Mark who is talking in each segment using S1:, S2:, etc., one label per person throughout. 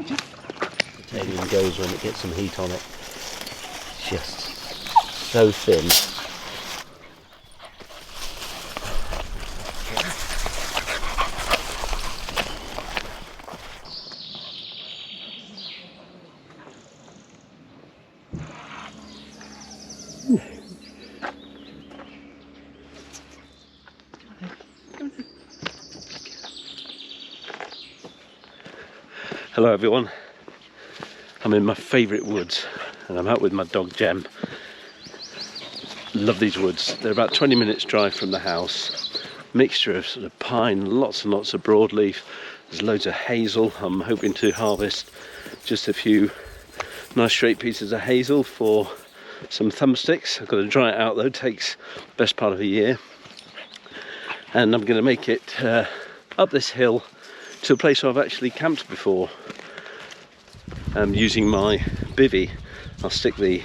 S1: Titanium goes when it gets some heat on it. Just so thin. Hello everyone, I'm in my favourite woods and I'm out with my dog Gem. Love these woods, they're about 20 minutes drive from the house. Mixture of sort of pine, lots and lots of broadleaf, there's loads of hazel. I'm hoping to harvest just a few nice straight pieces of hazel for some thumbsticks. I've got to dry it out though, it takes the best part of a year. And I'm going to make it up this hill to a place where I've actually camped before, using my bivvy. I'll stick the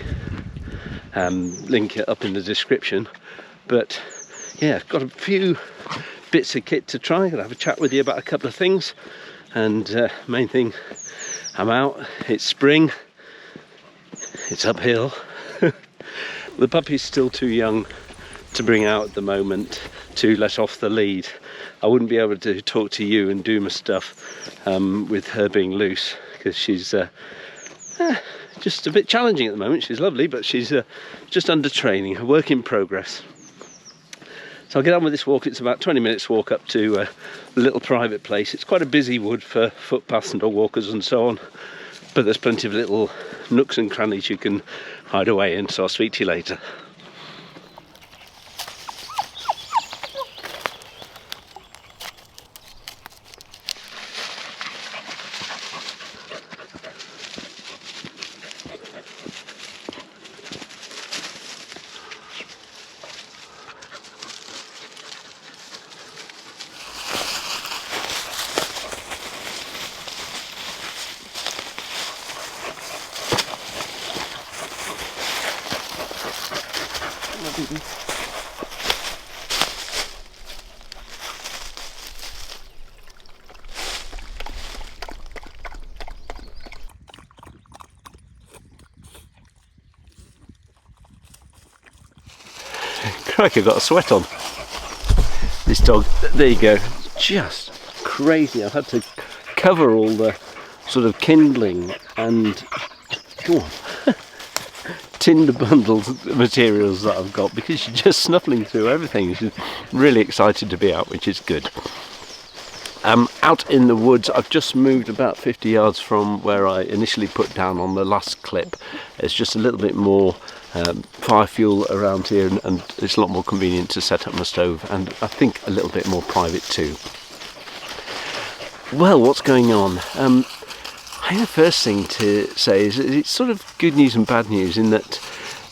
S1: link up in the description. But yeah, I've got a few bits of kit to try. I'll have a chat with you about a couple of things, and main thing, I'm out, it's spring, it's uphill. The puppy's still too young to bring out at the moment to let off the lead. I wouldn't be able to talk to you and do my stuff with her being loose, because she's just a bit challenging at the moment. She's lovely, but she's just under training, a work in progress. So I'll get on with this walk. It's about 20 minutes walk up to a little private place. It's quite a busy wood for footpaths and dog walkers and so on, but there's plenty of little nooks and crannies you can hide away in, so I'll speak to you later. Crikey, I've got a sweat on. This dog, there you go, just crazy. I've had to cover all the sort of kindling and tinder bundles materials that I've got, because she's just snuffling through everything. She's really excited to be out, which is good. Out in the woods, I've just moved about 50 yards from where I initially put down on the last clip. It's just a little bit more fire fuel around here, and it's a lot more convenient to set up my stove, and I think a little bit more private too. Well, what's going on? I think the first thing to say is it's sort of good news and bad news, in that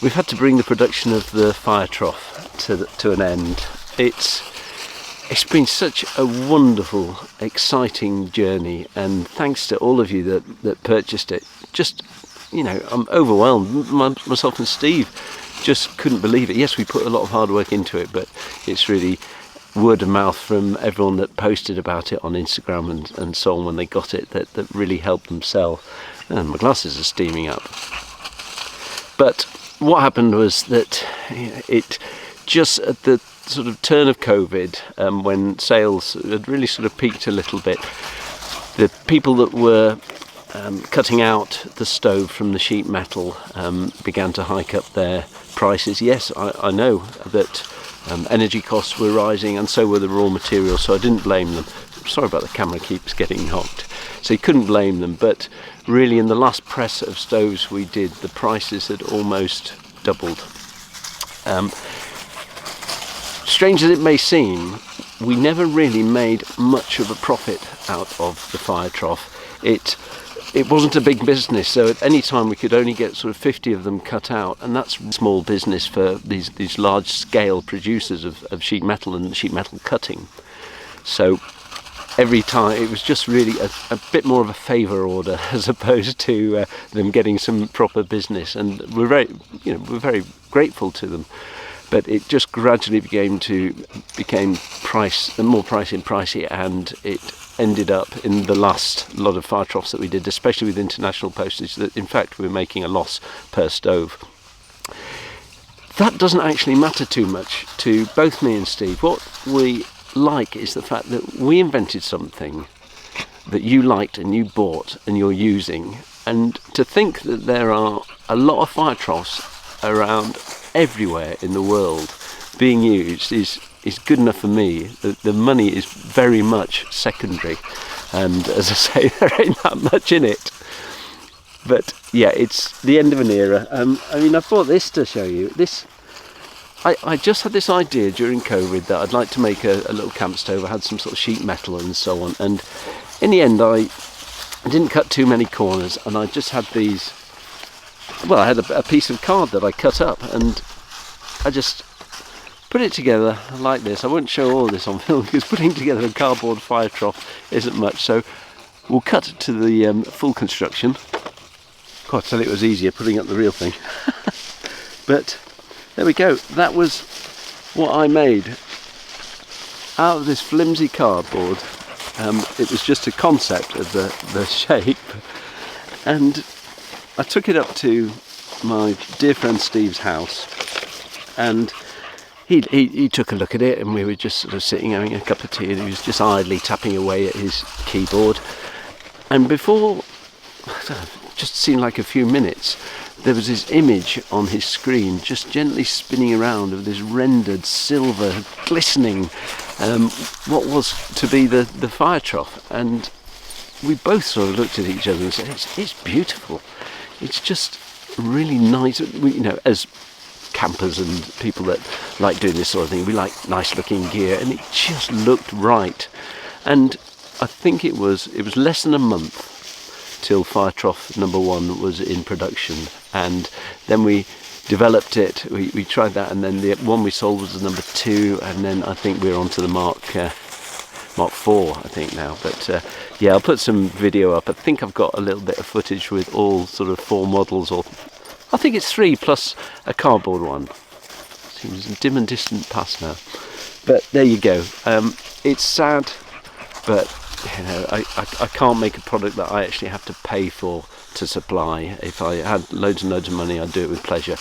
S1: we've had to bring the production of the fire trough to an end. It's been such a wonderful, exciting journey, and thanks to all of you that purchased it. Just, you know, I'm overwhelmed. Myself and Steve just couldn't believe it. Yes, we put a lot of hard work into it, but it's really word of mouth from everyone that posted about it on Instagram and so on when they got it that really helped them sell. And my glasses are steaming up. But what happened was that it just at the sort of turn of COVID, when sales had really sort of peaked a little bit, the people that were cutting out the stove from the sheet metal began to hike up their prices. Yes, I know that energy costs were rising, and so were the raw materials, so I didn't blame them. Sorry about the camera keeps getting knocked. So you couldn't blame them, but really in the last press of stoves we did, the prices had almost doubled. Strange as it may seem, we never really made much of a profit out of the fire trough. It wasn't a big business, so at any time we could only get sort of 50 of them cut out, and that's small business for these large scale producers of sheet metal and sheet metal cutting. So every time it was just really a bit more of a favour order as opposed to them getting some proper business, and we're very grateful to them. But it just gradually became more pricey, and it ended up in the last lot of fire troughs that we did, especially with international postage, that in fact we're making a loss per stove. That doesn't actually matter too much to both me and Steve. What we like is the fact that we invented something that you liked and you bought and you're using, and to think that there are a lot of fire troughs around everywhere in the world being used is good enough for me. The money is very much secondary, and as I say, there ain't that much in it. But yeah, it's the end of an era. I mean, I bought this to show you. I just had this idea during COVID that I'd like to make a little camp stove. I had some sort of sheet metal and so on, and in the end I didn't cut too many corners, and I just had these, well, I had a piece of card that I cut up, and I just put it together like this. I won't show all this on film because putting together a cardboard fire trough isn't much, so we'll cut to the full construction. God, I tell you, it was easier putting up the real thing. But there we go. That was what I made out of this flimsy cardboard. It was just a concept of the shape, and I took it up to my dear friend Steve's house, and he took a look at it, and we were just sort of sitting having a cup of tea, and he was just idly tapping away at his keyboard. And before, just seemed like a few minutes, there was this image on his screen just gently spinning around of this rendered silver glistening what was to be the fire trough, and we both sort of looked at each other and said, it's beautiful, it's just really nice. We, you know, as campers and people that like doing this sort of thing, we like nice looking gear, and it just looked right. And I think it was less than a month till fire trough number 1 was in production, and then we developed it, we tried that, and then the one we sold was the number 2, and then I think we're on to the Mark 4 I think now. But yeah, I'll put some video up. I think I've got a little bit of footage with all sort of 4 models, or I think it's 3 plus a cardboard one. Seems dim and distant past now, but there you go. It's sad, but you know, I can't make a product that I actually have to pay for to supply. If I had loads and loads of money, I'd do it with pleasure.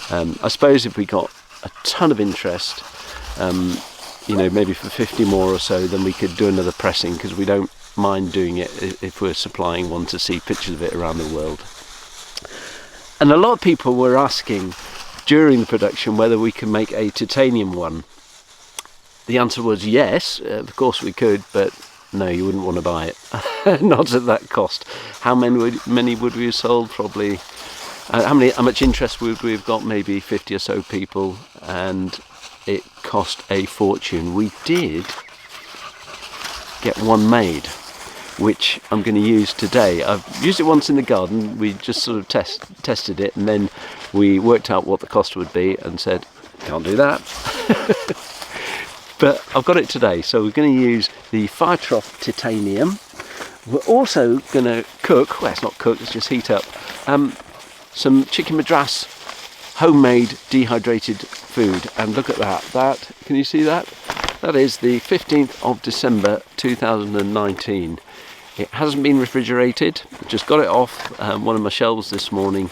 S1: I suppose if we got a ton of interest, you know, maybe for 50 more or so, then we could do another pressing, because we don't mind doing it if we're supplying one to see pictures of it around the world. And a lot of people were asking during the production whether we can make a titanium one. The answer was yes, of course we could, but no, you wouldn't want to buy it. Not at that cost. How many would we have sold? Probably. How much interest would we have got? Maybe 50 or so people, and it cost a fortune. We did get one made, which I'm going to use today. I've used it once in the garden. We just sort of tested it, and then we worked out what the cost would be and said, can't do that. But I've got it today, so we're going to use the fire trough titanium. We're also going to cook, well, it's not cook, it's just heat up, some chicken madras homemade dehydrated food. And look at that, can you see that? That is the 15th of December 2019. It hasn't been refrigerated, just got it off one of my shelves this morning,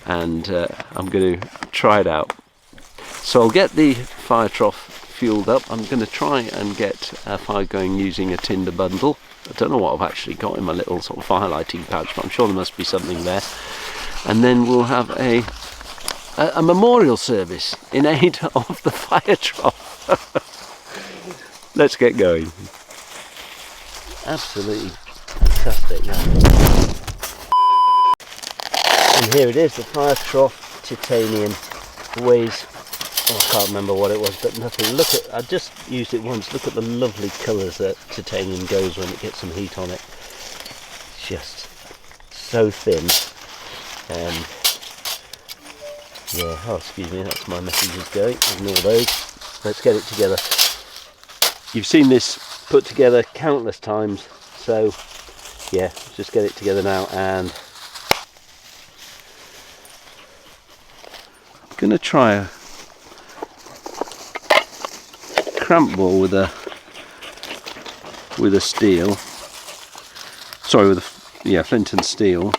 S1: and I'm going to try it out. So I'll get the fire trough fueled up. I'm going to try and get a fire going using a tinder bundle. I don't know what I've actually got in my little sort of fire lighting pouch, but I'm sure there must be something there. And then we'll have a memorial service in aid of the fire trough. Let's get going. Absolutely fantastic. And here it is, the fire trough titanium. Always, I can't remember what it was, but nothing. Look at, I just used it once. Look at the lovely colours that titanium goes when it gets some heat on it. Just so thin. Yeah, oh excuse me, that's my messages going. Ignore those. Let's get it together. You've seen this put together countless times, so yeah, just get it together now. And I'm going to try a cramp ball with a steel. sorry, with yeah, flint and steel.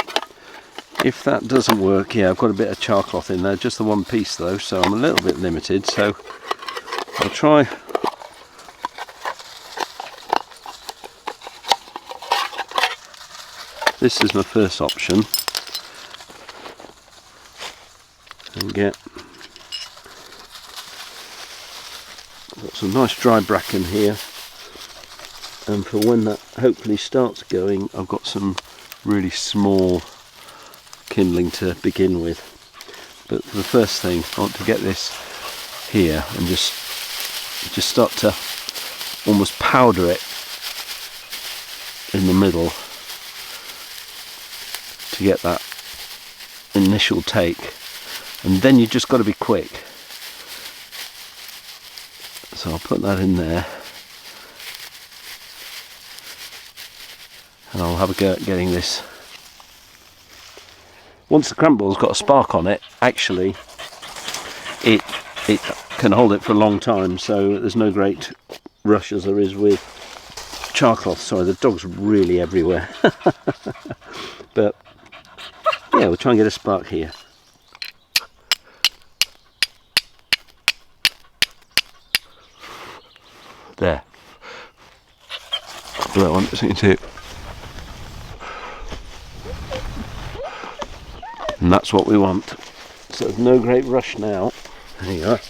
S1: If that doesn't work, yeah, I've got a bit of char cloth in there, just the one piece though, so I'm a little bit limited, so I'll try. This is my first option. And got some nice dry bracken here, and for when that hopefully starts going, I've got some really small kindling to begin with. But for the first thing, I want to get this here and just start to almost powder it in the middle to get that initial take, and then you just got to be quick. So I'll put that in there, and I'll have a go at getting this. Once the cramp ball's got a spark on it, actually it can hold it for a long time, so there's no great rush as there is with char cloth. Sorry, the dog's really everywhere. But yeah, we'll try and get a spark here. There. That one doesn't too. And that's what we want. So there's no great rush now. There you are.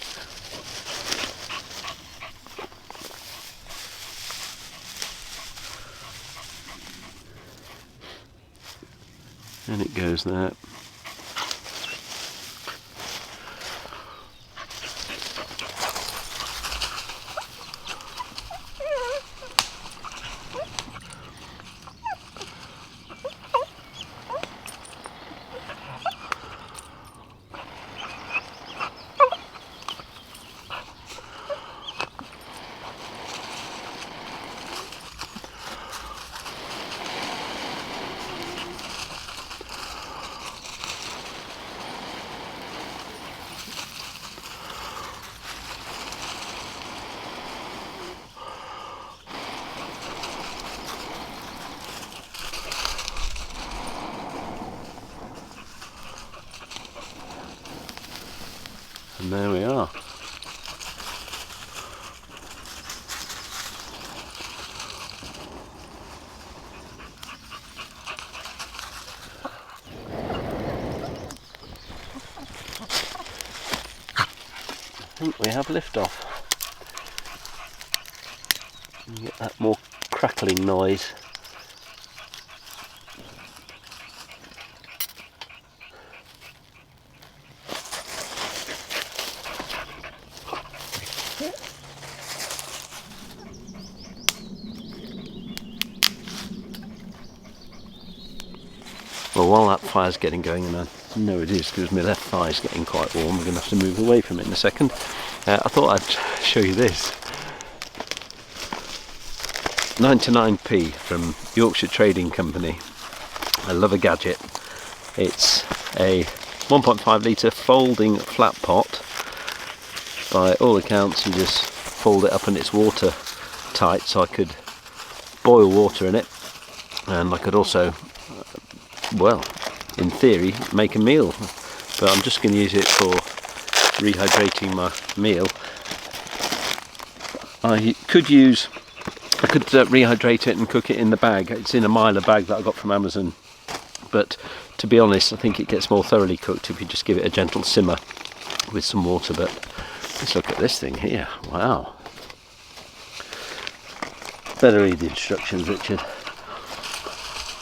S1: And it goes there. And there we are. I think we have liftoff. You get that more crackling noise. Well, while that fire's getting going, and I know it is because my left thigh is getting quite warm, we're going to have to move away from it in a second. I thought I'd show you this. 99p from Yorkshire Trading Company. I love a gadget. It's a 1.5 litre folding flat pot. By all accounts, you just fold it up and it's watertight, so I could boil water in it, and I could also, well, in theory, make a meal, but I'm just going to use it for rehydrating my meal. I could rehydrate it and cook it in the bag. It's in a Myla bag that I got from Amazon, but to be honest, I think it gets more thoroughly cooked if you just give it a gentle simmer with some water. But let's look at this thing here. Wow. Better read the instructions, Richard.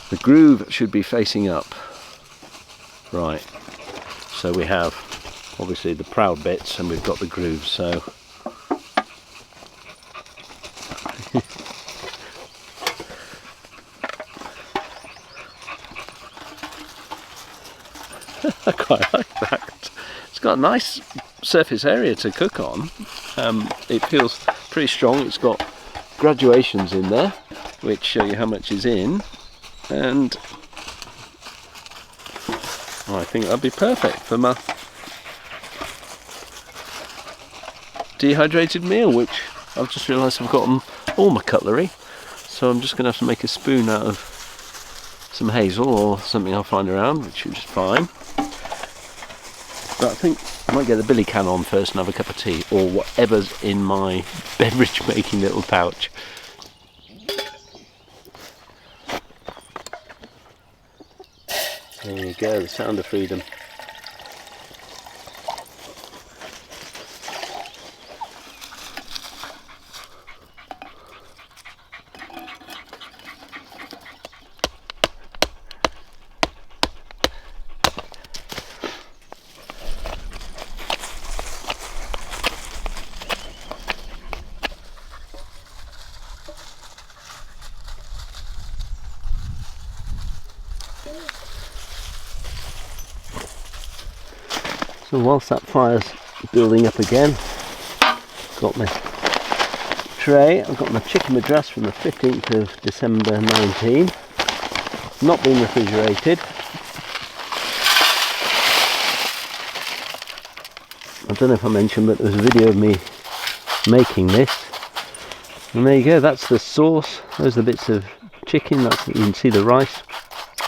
S1: The groove should be facing up. Right, so we have obviously the proud bits and we've got the grooves, so I quite like that. It's got a nice surface area to cook on. It feels pretty strong. It's got graduations in there which show you how much is in, and I think that'd be perfect for my dehydrated meal, which I've just realised I've got all my cutlery, so I'm just going to have to make a spoon out of some hazel or something I'll find around, which is fine. But I think I might get the billy can on first and have a cup of tea, or whatever's in my beverage making little pouch. There you go, the sound of freedom. So whilst that fire's building up again, got my tray. I've got my chicken madras from the 15th of December 19, not been refrigerated. I don't know if I mentioned, but there was a video of me making this, and there you go, that's the sauce. Those are the bits of chicken, that's, you can see the rice,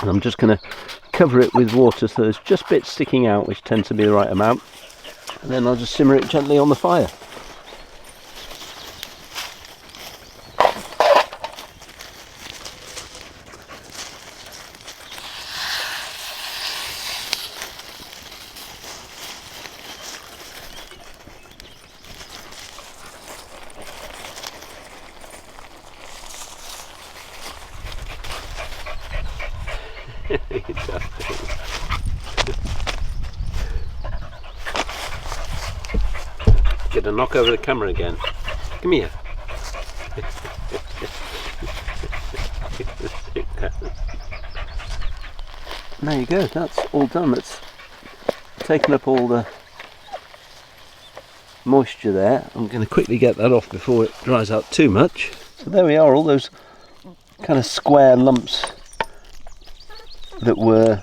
S1: and I'm just going to cover it with water so there's just bits sticking out, which tends to be the right amount, and then I'll just simmer it gently on the fire. Get a knock over the camera again. Come here. There you go, that's all done. That's taken up all the moisture there. I'm going to quickly get that off before it dries out too much. So there we are, all those kind of square lumps that were,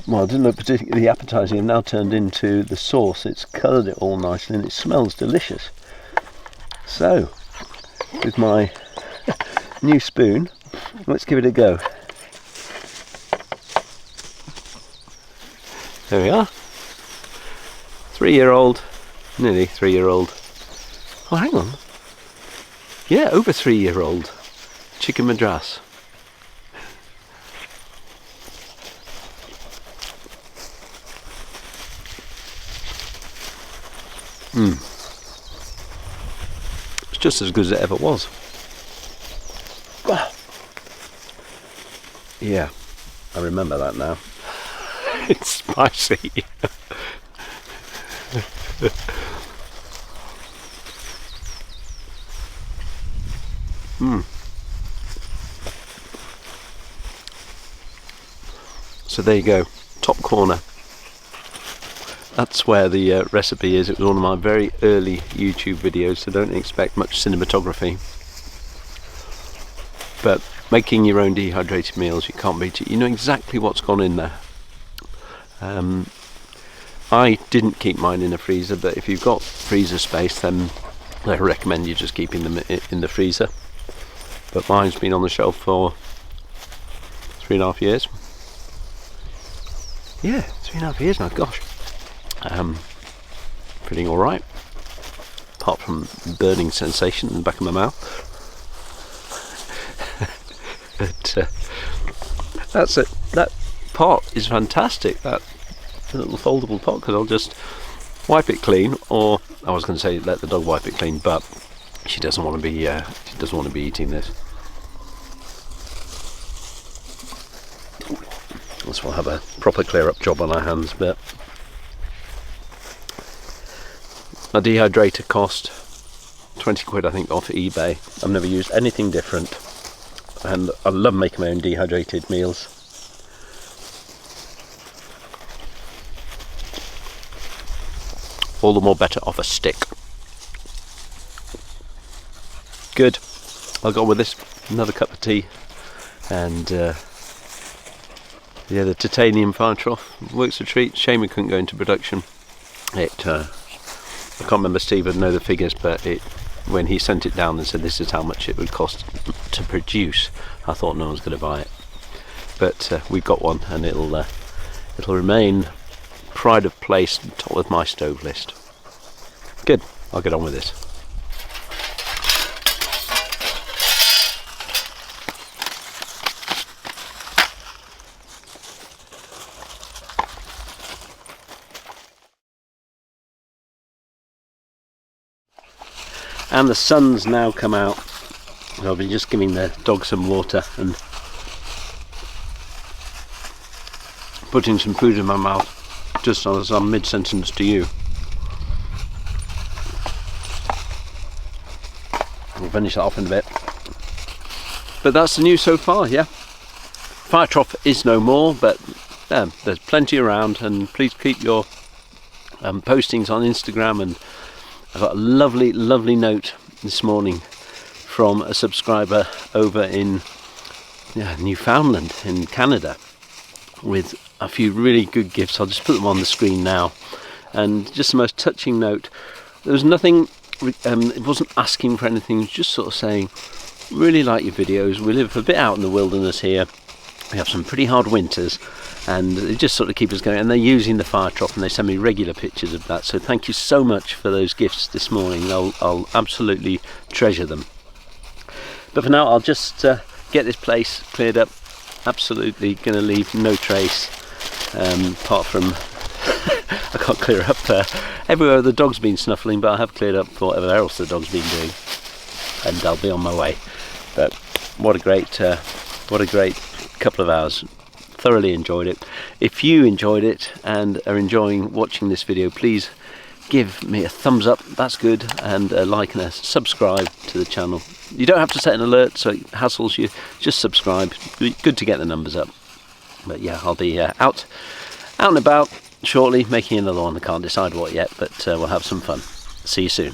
S1: well, didn't look particularly appetizing, have now turned into the sauce. It's coloured it all nicely and it smells delicious. So, with my new spoon, let's give it a go. There we are. 3-year-old, nearly 3-year-old. Oh, hang on. Yeah, over 3-year-old chicken madras. It's just as good as it ever was. Yeah, I remember that now. It's spicy. So there you go, top corner. That's where the recipe is. It was one of my very early YouTube videos, so don't expect much cinematography. But making your own dehydrated meals, you can't beat it. You know exactly what's gone in there. I didn't keep mine in a freezer, but if you've got freezer space, then I recommend you just keeping them in the freezer. But mine's been on the shelf for 3.5 years. Yeah, 3.5 years now, gosh. Feeling alright, apart from burning sensation in the back of my mouth. But that's it. That pot is fantastic, that little foldable pot, because I'll just wipe it clean, or I was going to say let the dog wipe it clean, but she doesn't want to be eating this. Unless we'll have a proper clear up job on our hands. But my dehydrator cost 20 quid I think off eBay. I've never used anything different, and I love making my own dehydrated meals. All the more better off a stick. Good. I'll go with this, another cup of tea, and yeah, the titanium fire trough works a treat. Shame we couldn't go into production. I can't remember, Steve would know the figures, but when he sent it down and said this is how much it would cost to produce, I thought no one's going to buy it. but we've got one, and it'll remain pride of place, top of my stove list. Good, I'll get on with this. And the sun's now come out. I've been just giving the dog some water and putting some food in my mouth, just as I'm mid-sentence to you. We'll finish that off in a bit. But that's the news so far, yeah. Fire trough is no more, but there's plenty around, and please keep your postings on Instagram. And I've got a lovely note this morning from a subscriber over in Newfoundland in Canada with a few really good gifts. I'll just put them on the screen now, and just the most touching note. There was nothing, it wasn't asking for anything, it was just sort of saying, really like your videos. We live a bit out in the wilderness here, we have some pretty hard winters, and they just sort of keep us going, and they're using the fire trough, and they send me regular pictures of that. So thank you so much for those gifts this morning. I'll absolutely treasure them. But for now, I'll just get this place cleared up. Absolutely going to leave no trace, apart from I can't clear up everywhere the dog's been snuffling, but I have cleared up for whatever else the dog's been doing, and I'll be on my way. But what a great couple of hours. Thoroughly enjoyed it. If you enjoyed it and are enjoying watching this video, please give me a thumbs up, that's good, and a like and a subscribe to the channel. You don't have to set an alert so it hassles you, just subscribe. Good to get the numbers up. But yeah, I'll be out and about shortly, making another one. I can't decide what yet, but we'll have some fun. See you soon.